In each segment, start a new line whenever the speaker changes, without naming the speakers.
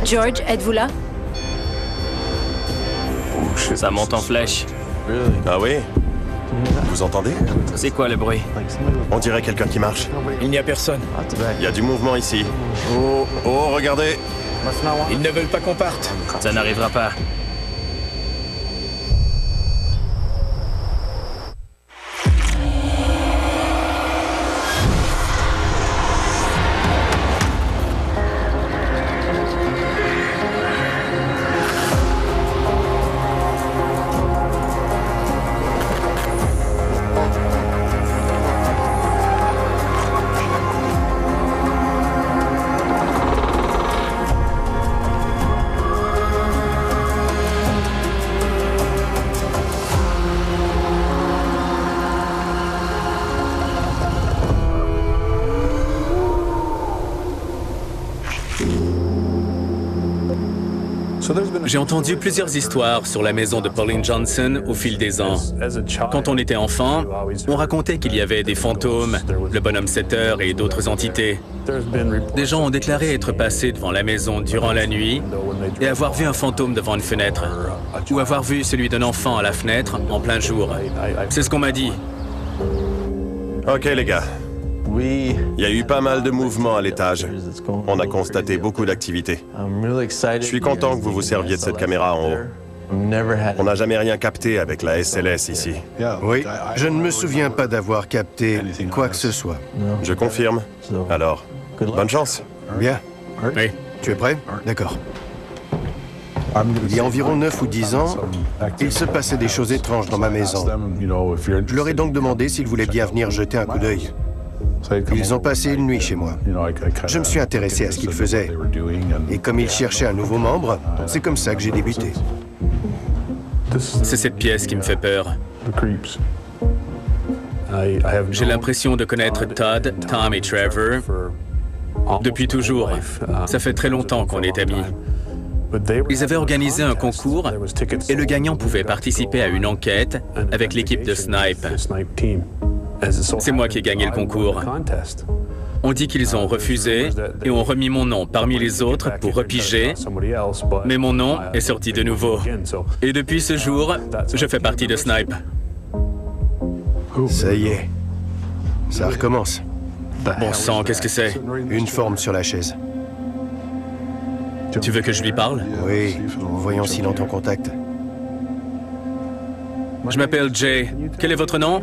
George, êtes-vous là?
Ça monte en flèche.
Ah oui? Vous entendez?
C'est quoi le bruit?
On dirait quelqu'un qui marche.
Il n'y a personne.
Il y a du mouvement ici. Oh, oh, regardez!
Ils ne veulent pas qu'on parte.
Ça n'arrivera pas.
J'ai entendu plusieurs histoires sur la maison de Pauline Johnson au fil des ans. Quand on était enfant, on racontait qu'il y avait des fantômes, le bonhomme 7 heures et d'autres entités. Des gens ont déclaré être passés devant la maison durant la nuit et avoir vu un fantôme devant une fenêtre, ou avoir vu celui d'un enfant à la fenêtre en plein jour. C'est ce qu'on m'a dit.
Ok les gars, il y a eu pas mal de mouvements à l'étage. On a constaté beaucoup d'activité. Je suis content que vous vous serviez de cette caméra en haut. On n'a jamais rien capté avec la SLS ici.
Oui, je ne me souviens pas d'avoir capté quoi que ce soit.
Je confirme. Alors, bonne chance.
Bien.
Oui.
Tu es prêt? D'accord. Il y a environ 9 ou 10 ans, il se passait des choses étranges dans ma maison. Je leur ai donc demandé s'ils voulaient bien venir jeter un coup d'œil. Ils ont passé une nuit chez moi. Je me suis intéressé à ce qu'ils faisaient. Et comme ils cherchaient un nouveau membre, c'est comme ça que j'ai débuté.
C'est cette pièce qui me fait peur. J'ai l'impression de connaître Todd, Tom et Trevor depuis toujours. Ça fait très longtemps qu'on est amis. Ils avaient organisé un concours et le gagnant pouvait participer à une enquête avec l'équipe de Snipe. C'est moi qui ai gagné le concours. On dit qu'ils ont refusé et ont remis mon nom parmi les autres pour repiger, mais mon nom est sorti de nouveau. Et depuis ce jour, je fais partie de Snipe.
Ça y est. Ça recommence.
Bon sang, qu'est-ce que c'est?
Une forme sur la chaise.
Tu veux que je lui parle?
Oui, voyons s'il entend contact.
Je m'appelle Jay. Quel est votre nom?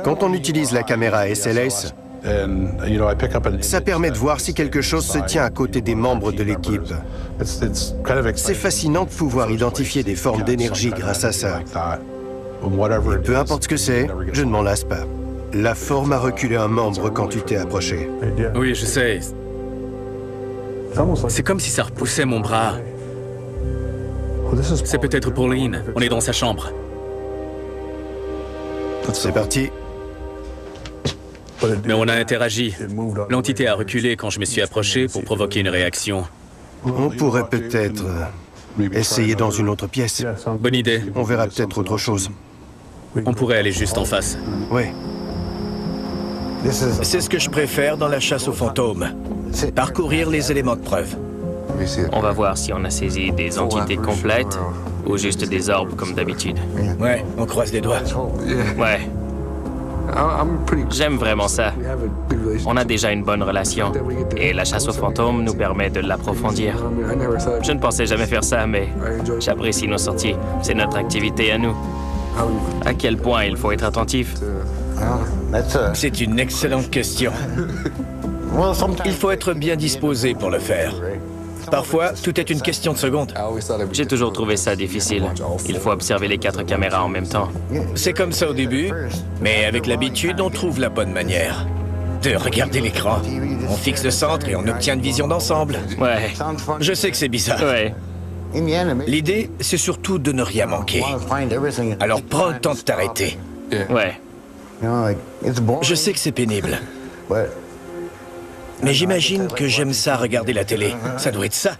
Quand on utilise la caméra SLS, ça permet de voir si quelque chose se tient à côté des membres de l'équipe. C'est fascinant de pouvoir identifier des formes d'énergie grâce à ça. Et peu importe ce que c'est, je ne m'en lasse pas. La forme a reculé un membre quand tu t'es approché.
Oui, je sais. C'est comme si ça repoussait mon bras. C'est peut-être Pauline. On est dans sa chambre.
C'est parti.
Mais on a interagi. L'entité a reculé quand je me suis approché pour provoquer une réaction.
On pourrait peut-être essayer dans une autre pièce.
Bonne idée.
On verra peut-être autre chose.
On pourrait aller juste en face.
Oui.
C'est ce que je préfère dans la chasse aux fantômes. Parcourir les éléments de preuve.
On va voir si on a saisi des entités complètes ou juste des orbes comme d'habitude.
Ouais, on croise les doigts.
Ouais. J'aime vraiment ça. On a déjà une bonne relation. Et la chasse aux fantômes nous permet de l'approfondir. Je ne pensais jamais faire ça, mais j'apprécie nos sorties. C'est notre activité à nous. À quel point il faut être attentif?
C'est une excellente question. Il faut être bien disposé pour le faire. Parfois, tout est une question de secondes.
J'ai toujours trouvé ça difficile. Il faut observer les 4 caméras en même temps.
C'est comme ça au début, mais avec l'habitude, on trouve la bonne manière de regarder l'écran. On fixe le centre et on obtient une vision d'ensemble.
Ouais.
Je sais que c'est bizarre.
Ouais.
L'idée, c'est surtout de ne rien manquer. Alors prends le temps de t'arrêter.
Ouais.
Je sais que c'est pénible. Mais j'imagine que j'aime ça regarder la télé. Ça doit être ça.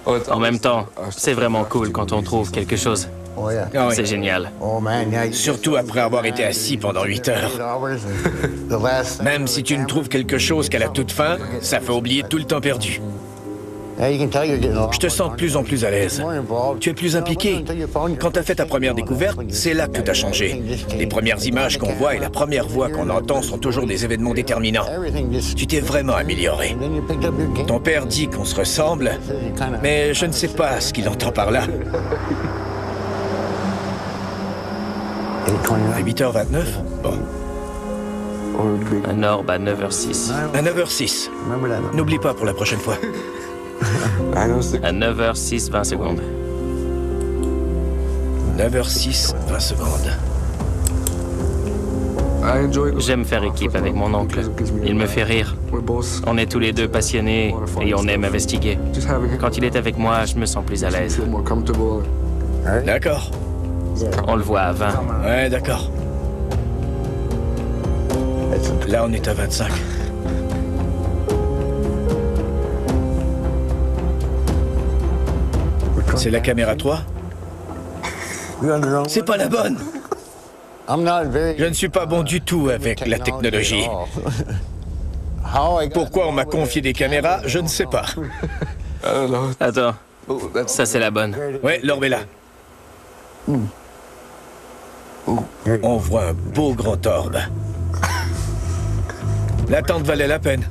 En même temps, c'est vraiment cool quand on trouve quelque chose.
Ah oui.
C'est génial.
Surtout après avoir été assis pendant 8 heures. Même si tu ne trouves quelque chose qu'à la toute fin, ça fait oublier tout le temps perdu. Je te sens de plus en plus à l'aise. Tu es plus impliqué. Quand tu as fait ta première découverte, c'est là que tout a changé. Les premières images qu'on voit et la première voix qu'on entend sont toujours des événements déterminants. Tu t'es vraiment amélioré. Ton père dit qu'on se ressemble, mais je ne sais pas ce qu'il entend par là. À 8h29? Bon.
Un orbe à 9h06.
À 9h06. N'oublie pas pour la prochaine fois.
À 9h06, 20 secondes.
9h06, 20 secondes.
J'aime faire équipe avec mon oncle. Il me fait rire. On est tous les deux passionnés et on aime investiguer. Quand il est avec moi, je me sens plus à l'aise.
D'accord.
On le voit à 20.
Ouais, d'accord. Là, on est à 25. C'est la caméra 3? C'est pas la bonne! Je ne suis pas bon du tout avec la technologie. Pourquoi on m'a confié des caméras, je ne sais pas.
Attends, ça c'est la bonne.
Ouais, l'orbe est là. On voit un beau grand orbe. L'attente valait la peine.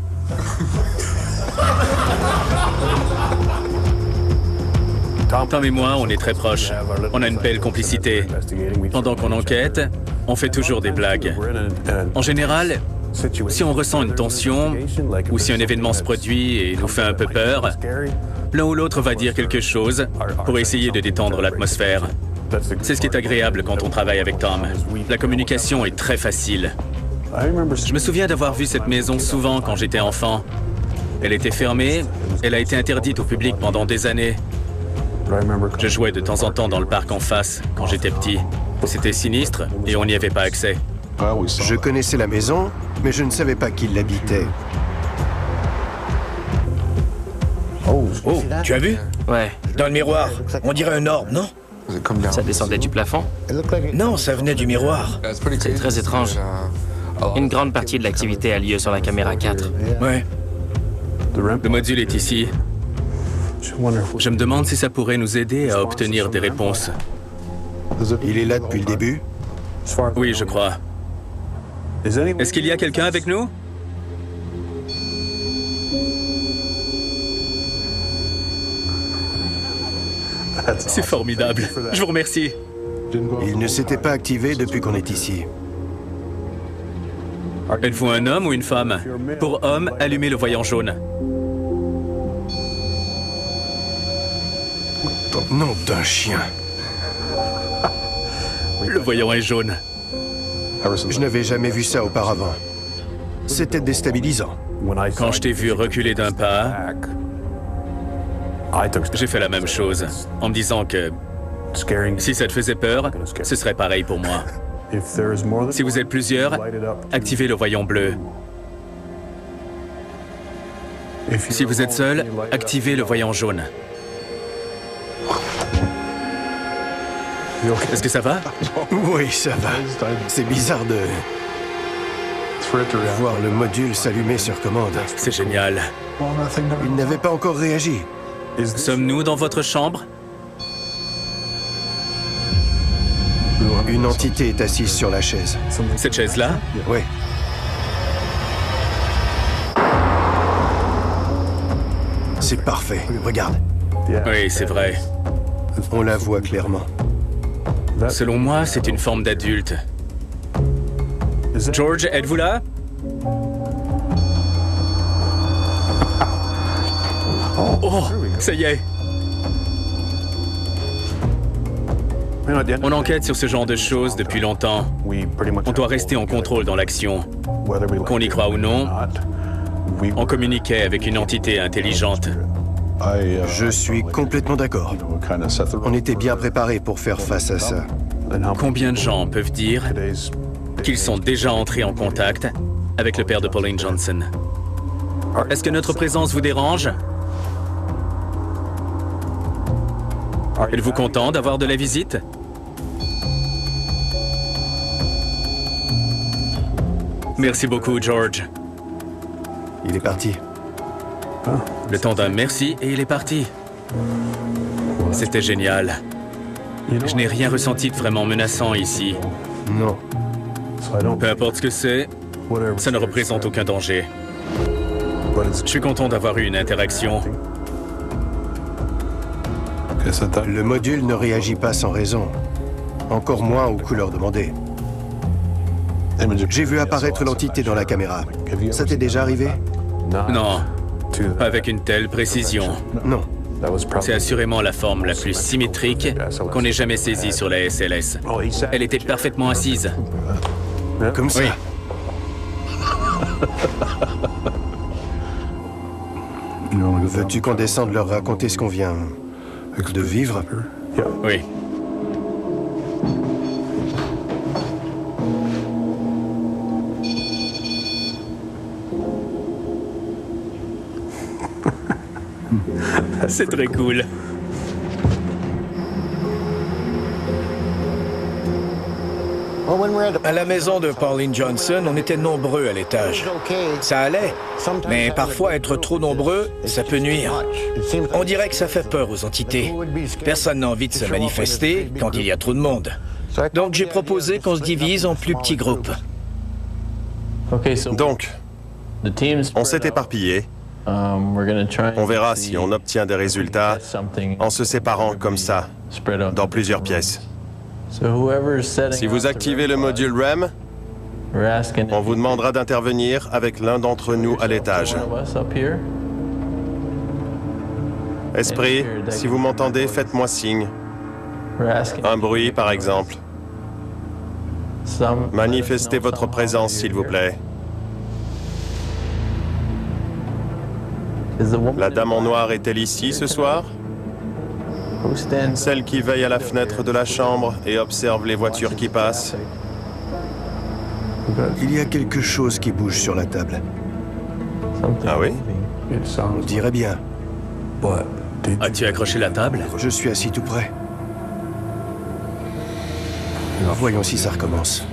Tom et moi, on est très proches. On a une belle complicité. Pendant qu'on enquête, on fait toujours des blagues. En général, si on ressent une tension, ou si un événement se produit et nous fait un peu peur, l'un ou l'autre va dire quelque chose pour essayer de détendre l'atmosphère. C'est ce qui est agréable quand on travaille avec Tom. La communication est très facile. Je me souviens d'avoir vu cette maison souvent quand j'étais enfant. Elle était fermée, elle a été interdite au public pendant des années. Je jouais de temps en temps dans le parc en face, quand j'étais petit. C'était sinistre et on n'y avait pas accès.
Je connaissais la maison, mais je ne savais pas qui l'habitait.
Oh, tu as vu?
Ouais.
Dans le miroir, on dirait un orbe, non?
Ça descendait du plafond?
Non, ça venait du miroir.
C'est très étrange. Une grande partie de l'activité a lieu sur la caméra 4.
Ouais.
Le module est ici. Je me demande si ça pourrait nous aider à obtenir des réponses.
Il est là depuis le début?
Oui, je crois. Est-ce qu'il y a quelqu'un avec nous? C'est formidable. Je vous remercie.
Il ne s'était pas activé depuis qu'on est ici.
Êtes-vous un homme ou une femme? Pour homme, allumez le voyant jaune.
Nom d'un chien.
Le voyant est jaune.
Je n'avais jamais vu ça auparavant. C'était déstabilisant.
Quand je t'ai vu reculer d'un pas, j'ai fait la même chose, en me disant que si ça te faisait peur, ce serait pareil pour moi. Si vous êtes plusieurs, activez le voyant bleu. Si vous êtes seul, activez le voyant jaune. Est-ce que ça va?
Oui, ça va. C'est bizarre de voir le module s'allumer sur commande.
C'est génial.
Il n'avait pas encore réagi.
Sommes-nous dans votre chambre?
Une entité est assise sur la chaise.
Cette chaise-là?
Oui. C'est parfait. Regarde.
Oui, c'est vrai.
On la voit clairement.
Selon moi, c'est une forme d'adulte. George, êtes-vous là? Oh, ça y est. On enquête sur ce genre de choses depuis longtemps. On doit rester en contrôle dans l'action. Qu'on y croit ou non, on communiquait avec une entité intelligente.
Je suis complètement d'accord. On était bien préparés pour faire face à ça.
Combien de gens peuvent dire qu'ils sont déjà entrés en contact avec le père de Pauline Johnson? Est-ce que notre présence vous dérange? Êtes-vous content d'avoir de la visite? Merci beaucoup, George.
Il est parti.
Le temps d'un merci et il est parti. C'était génial. Je n'ai rien ressenti de vraiment menaçant ici.
Non.
Peu importe ce que c'est, ça ne représente aucun danger. Je suis content d'avoir eu une interaction.
Le module ne réagit pas sans raison. Encore moins aux couleurs demandées. J'ai vu apparaître l'entité dans la caméra. Ça t'est déjà arrivé?
Non, pas avec une telle précision.
Non.
C'est assurément la forme la plus symétrique qu'on ait jamais saisie sur la SLS. Elle était parfaitement assise.
Comme ça.
Oui.
Veux-tu qu'on descende leur raconter ce qu'on vient de vivre?
Oui. C'est très cool.
À la maison de Pauline Johnson, on était nombreux à l'étage. Ça allait, mais parfois être trop nombreux, ça peut nuire. On dirait que ça fait peur aux entités. Personne n'a envie de se manifester quand il y a trop de monde. Donc j'ai proposé qu'on se divise en plus petits groupes.
Donc, on s'est éparpillé. On verra si on obtient des résultats en se séparant comme ça, dans plusieurs pièces. Si vous activez le module REM, on vous demandera d'intervenir avec l'un d'entre nous à l'étage. Esprit, si vous m'entendez, faites-moi signe. Un bruit, par exemple. Manifestez votre présence, s'il vous plaît. La dame en noir est-elle ici ce soir? Celle qui veille à la fenêtre de la chambre et observe les voitures qui passent.
Il y a quelque chose qui bouge sur la table.
Ah oui?
On dirait bien.
As-tu accroché la table?
Je suis assis tout près. Voyons si ça recommence.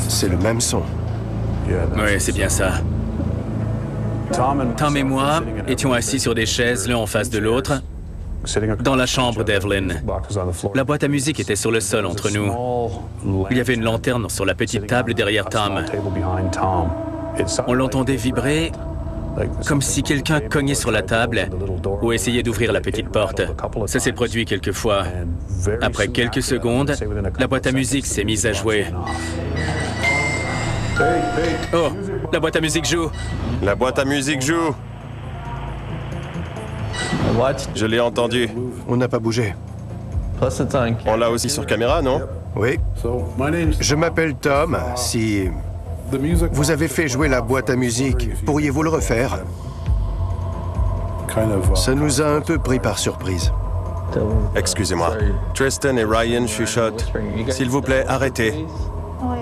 C'est le même son.
Oui, c'est bien ça. Tom et moi étions assis sur des chaises l'un en face de l'autre dans la chambre d'Evelyn. La boîte à musique était sur le sol entre nous. Il y avait une lanterne sur la petite table derrière Tom. On l'entendait vibrer comme si quelqu'un cognait sur la table ou essayait d'ouvrir la petite porte. Ça s'est produit quelquefois. Après quelques secondes, la boîte à musique s'est mise à jouer. Oh, la boîte à musique joue.
La boîte à musique joue. Je l'ai entendu.
On n'a pas bougé.
On l'a aussi sur caméra, non?
Oui. Je m'appelle Tom. Si vous avez fait jouer la boîte à musique, pourriez-vous le refaire? Ça nous a un peu pris par surprise.
Excusez-moi. Tristan et Ryan chuchotent. S'il vous plaît, arrêtez.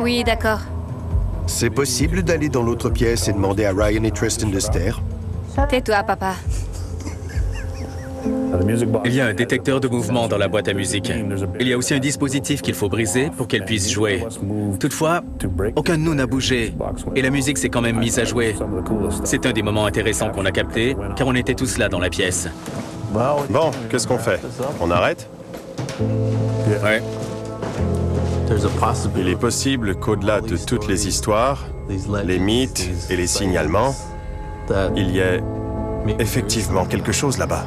Oui, d'accord.
C'est possible d'aller dans l'autre pièce et demander à Ryan et Tristan de se taire?
Tais-toi, papa.
Il y a un détecteur de mouvement dans la boîte à musique. Il y a aussi un dispositif qu'il faut briser pour qu'elle puisse jouer. Toutefois, aucun de nous n'a bougé et la musique s'est quand même mise à jouer. C'est un des moments intéressants qu'on a capté, car on était tous là dans la pièce.
Bon, qu'est-ce qu'on fait? On arrête?
Ouais.
Il est possible qu'au-delà de toutes les histoires, les mythes et les signalements, il y ait effectivement quelque chose là-bas.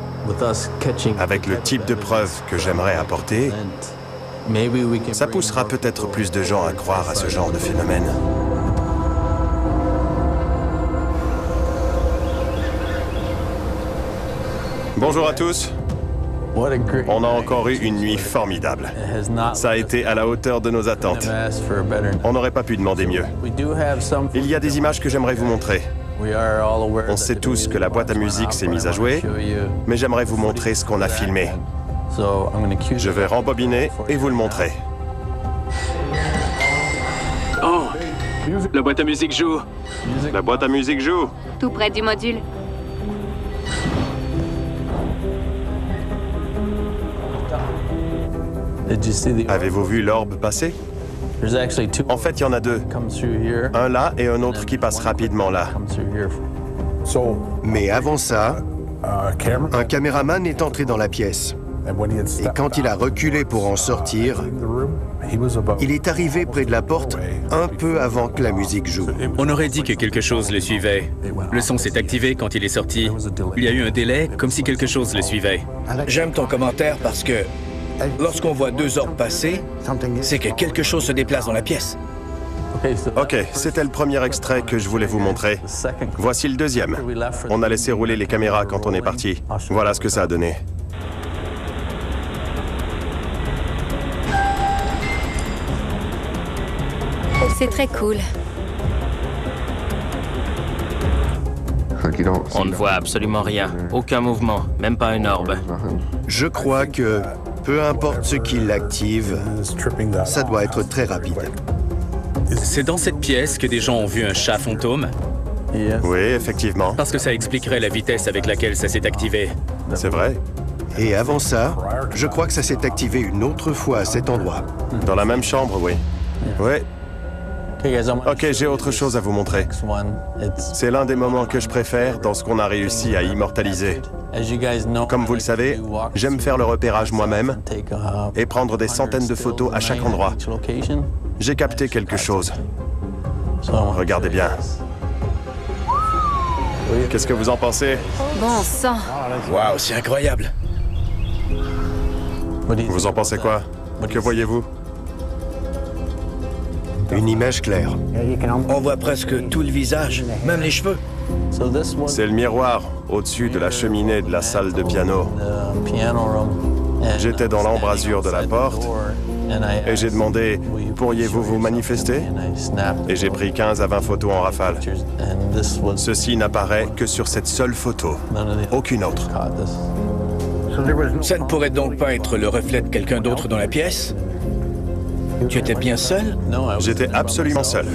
Avec le type de preuve que j'aimerais apporter, ça poussera peut-être plus de gens à croire à ce genre de phénomène. Bonjour à tous. On a encore eu une nuit formidable. Ça a été à la hauteur de nos attentes. On n'aurait pas pu demander mieux. Il y a des images que j'aimerais vous montrer. On sait tous que la boîte à musique s'est mise à jouer, mais j'aimerais vous montrer ce qu'on a filmé. Je vais rembobiner et vous le montrer.
Oh! La boîte à musique joue.
La boîte à musique joue.
Tout près du module.
Avez-vous vu l'orbe passer? En fait, il y en a deux. Un là et un autre qui passe rapidement là.
Mais avant ça, un caméraman est entré dans la pièce. Et quand il a reculé pour en sortir, il est arrivé près de la porte un peu avant que la musique joue.
On aurait dit que quelque chose le suivait. Le son s'est activé quand il est sorti. Il y a eu un délai, comme si quelque chose le suivait.
J'aime ton commentaire parce que lorsqu'on voit 2 orbes passer, c'est que quelque chose se déplace dans la pièce.
Ok, c'était le premier extrait que je voulais vous montrer. Voici le deuxième. On a laissé rouler les caméras quand on est parti. Voilà ce que ça a donné.
C'est très cool.
On ne voit absolument rien. Aucun mouvement, même pas une orbe.
Je crois que, peu importe ce qui l'active, ça doit être très rapide.
C'est dans cette pièce que des gens ont vu un chat fantôme,
Oui, effectivement.
parce que ça expliquerait la vitesse avec laquelle ça s'est activé.
C'est vrai.
Et avant ça, je crois que ça s'est activé une autre fois à cet endroit.
Dans la même chambre, oui. Oui. Ok, j'ai autre chose à vous montrer. C'est l'un des moments que je préfère dans ce qu'on a réussi à immortaliser. Comme vous le savez, j'aime faire le repérage moi-même et prendre des centaines de photos à chaque endroit. J'ai capté quelque chose. Regardez bien. Qu'est-ce que vous en pensez?
Bon sang.
Waouh, c'est incroyable.
Vous en pensez quoi? Que voyez-vous?
Une image claire.
On voit presque tout le visage, même les cheveux.
C'est le miroir au-dessus de la cheminée de la salle de piano. J'étais dans l'embrasure de la porte et j'ai demandé « Pourriez-vous vous manifester ?» Et j'ai pris 15 à 20 photos en rafale. Ceci n'apparaît que sur cette seule photo, aucune autre.
Ça ne pourrait donc pas être le reflet de quelqu'un d'autre dans la pièce? Tu étais bien seul?
J'étais absolument seul.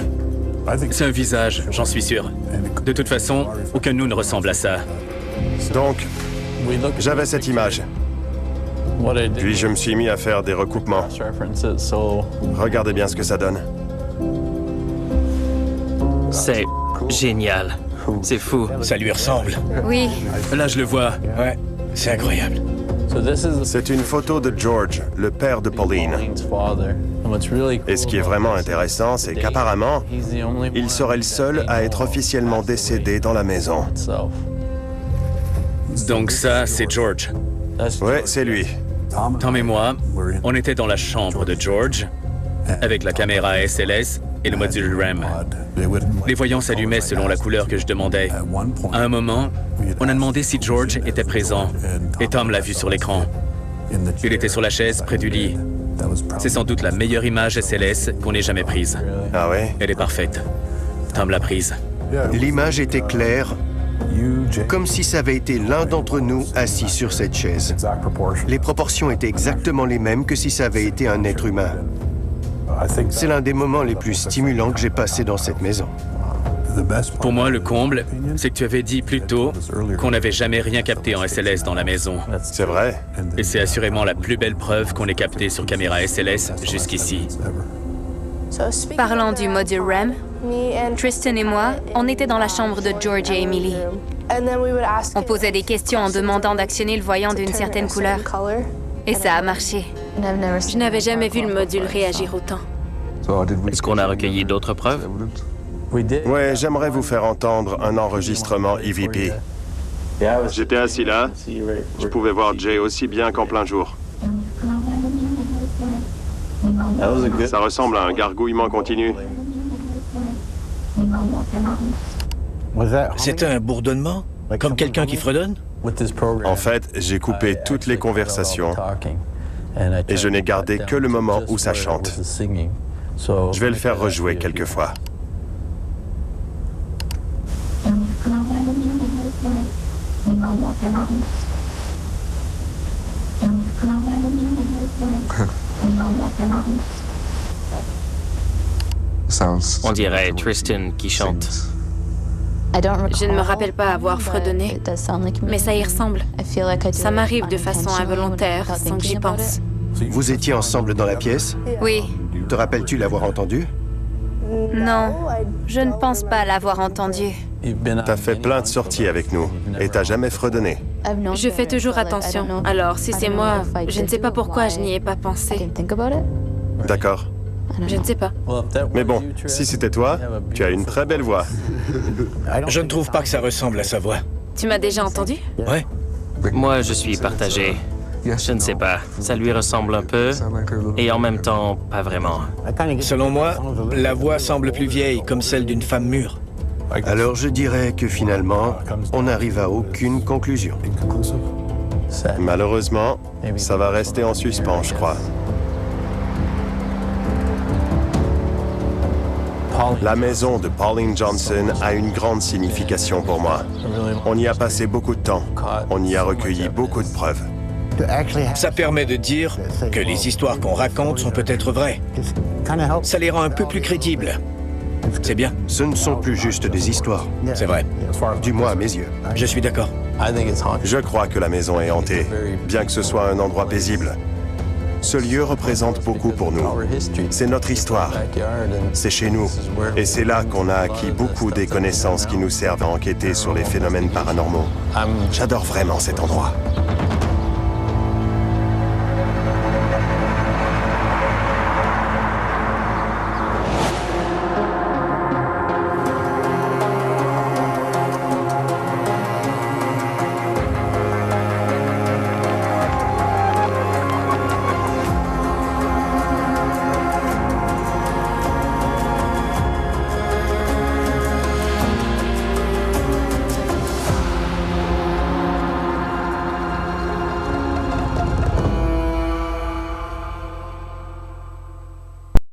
C'est un visage, j'en suis sûr. De toute façon, aucun de nous ne ressemble à ça.
Donc, j'avais cette image. Puis je me suis mis à faire des recoupements. Regardez bien ce que ça donne.
C'est génial. C'est fou.
Ça lui ressemble.
Oui.
Là, je le vois.
Ouais, c'est incroyable.
C'est une photo de George, le père de Pauline. Et ce qui est vraiment intéressant, c'est qu'apparemment, il serait le seul à être officiellement décédé dans la maison.
Donc ça, c'est George.
Ouais, c'est lui.
Tom et moi, on était dans la chambre de George, avec la caméra SLS et le module RAM. Les voyants s'allumaient selon la couleur que je demandais. À un moment, on a demandé si George était présent, et Tom l'a vu sur l'écran. Il était sur la chaise près du lit. C'est sans doute la meilleure image SLS qu'on ait jamais prise.
Ah ouais?
Elle est parfaite. Tom l'a prise.
L'image était claire, comme si ça avait été l'un d'entre nous assis sur cette chaise. Les proportions étaient exactement les mêmes que si ça avait été un être humain. C'est l'un des moments les plus stimulants que j'ai passé dans cette maison.
Pour moi, le comble, c'est que tu avais dit plus tôt qu'on n'avait jamais rien capté en SLS dans la maison.
C'est vrai?
Et c'est assurément la plus belle preuve qu'on ait capté sur caméra SLS jusqu'ici.
Parlant du module RAM, Tristan et moi, on était dans la chambre de George et Emily. On posait des questions en demandant d'actionner le voyant d'une certaine couleur. Et ça a marché. Je n'avais jamais vu le module réagir autant.
Est-ce qu'on a recueilli d'autres preuves?
Ouais, j'aimerais vous faire entendre un enregistrement EVP. J'étais assis là. Je pouvais voir Jay aussi bien qu'en plein jour. Ça ressemble à un gargouillement continu.
C'était un bourdonnement? Comme quelqu'un qui fredonne?
En fait, j'ai coupé toutes les conversations et je n'ai gardé que le moment où ça chante. Je vais le faire rejouer quelques fois.
On dirait Tristan qui chante.
Je ne me rappelle pas avoir fredonné, mais ça y ressemble. Ça m'arrive de façon involontaire, sans que j'y pense.
Vous étiez ensemble dans la pièce?
Oui.
Te rappelles-tu l'avoir entendu?
Non, je ne pense pas l'avoir entendu.
T'as fait plein de sorties avec nous et t'as jamais fredonné.
Je fais toujours attention. Alors, si c'est moi, je ne sais pas pourquoi je n'y ai pas pensé.
D'accord.
Je ne sais pas.
Mais bon, si c'était toi, tu as une très belle voix.
Je ne trouve pas que ça ressemble à sa voix.
Tu m'as déjà entendu?
Ouais.
Moi, je suis partagé. Je ne sais pas. Ça lui ressemble un peu, et en même temps, pas vraiment.
Selon moi, la voix semble plus vieille, comme celle d'une femme mûre.
Alors je dirais que finalement, on n'arrive à aucune conclusion.
Malheureusement, ça va rester en suspens, je crois. La maison de Pauline Johnson a une grande signification pour moi. On y a passé beaucoup de temps. On y a recueilli beaucoup de preuves.
Ça permet de dire que les histoires qu'on raconte sont peut-être vraies. Ça les rend un peu plus crédibles. C'est bien.
Ce ne sont plus juste des histoires.
C'est vrai.
Du moins à mes yeux.
Je suis d'accord.
Je crois que la maison est hantée, bien que ce soit un endroit paisible. Ce lieu représente beaucoup pour nous. C'est notre histoire. C'est chez nous. Et c'est là qu'on a acquis beaucoup des connaissances qui nous servent à enquêter sur les phénomènes paranormaux. J'adore vraiment cet endroit.